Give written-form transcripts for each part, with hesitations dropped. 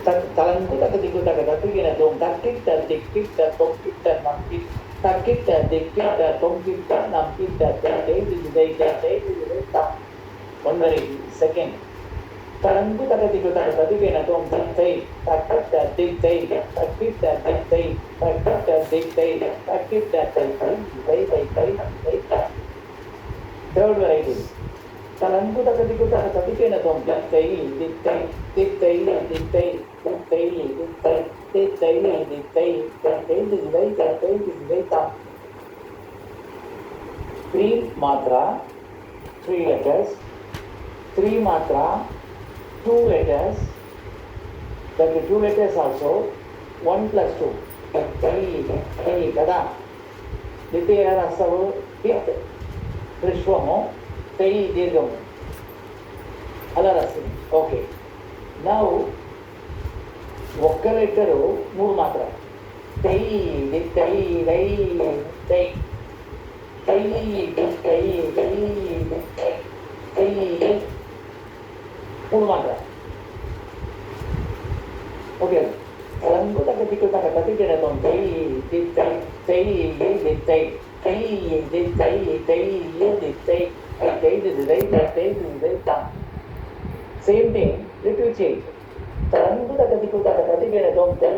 Talangkuta ketikuta katatigina dong takita dikita tongkita namkita takita dikita tongkita namkita day. One very second. Talangkuta ketikuta katatigina dong diktai takita diktai takita diktai takita diktai takita day. Third variety. Talangkuta ketikuta katatigina dong diktai three matra, 3 letters, 3 matra, 2 letters, that the 2 letters also 1 plus 2. Kada Ditya Rasavu Hit Krishwamo Tei Dirgam Alarasi. Okay. Now ఒక్క letter 3 మాత్రం తై తై రై తై తై తై తై 3 మాత్రం. Okay రంగు తగ్గ తినడం తై తై తై తై తై తై తై తై. Same thing, little change. Talangkuta ketikuta katatigina dong day.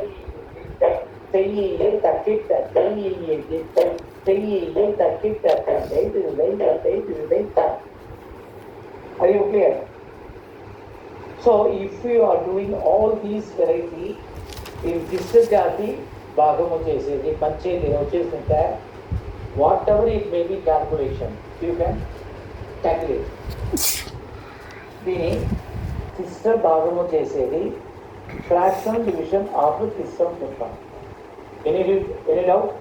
Are you clear? So if you are doing all these variety in Dishrajati Bhagamu chesedi Panchedi vachesinte whatever it may be calculation you can calculate. Dini sister భాగము చేసేది fractional division of system చెప్పాలి. Any doubt?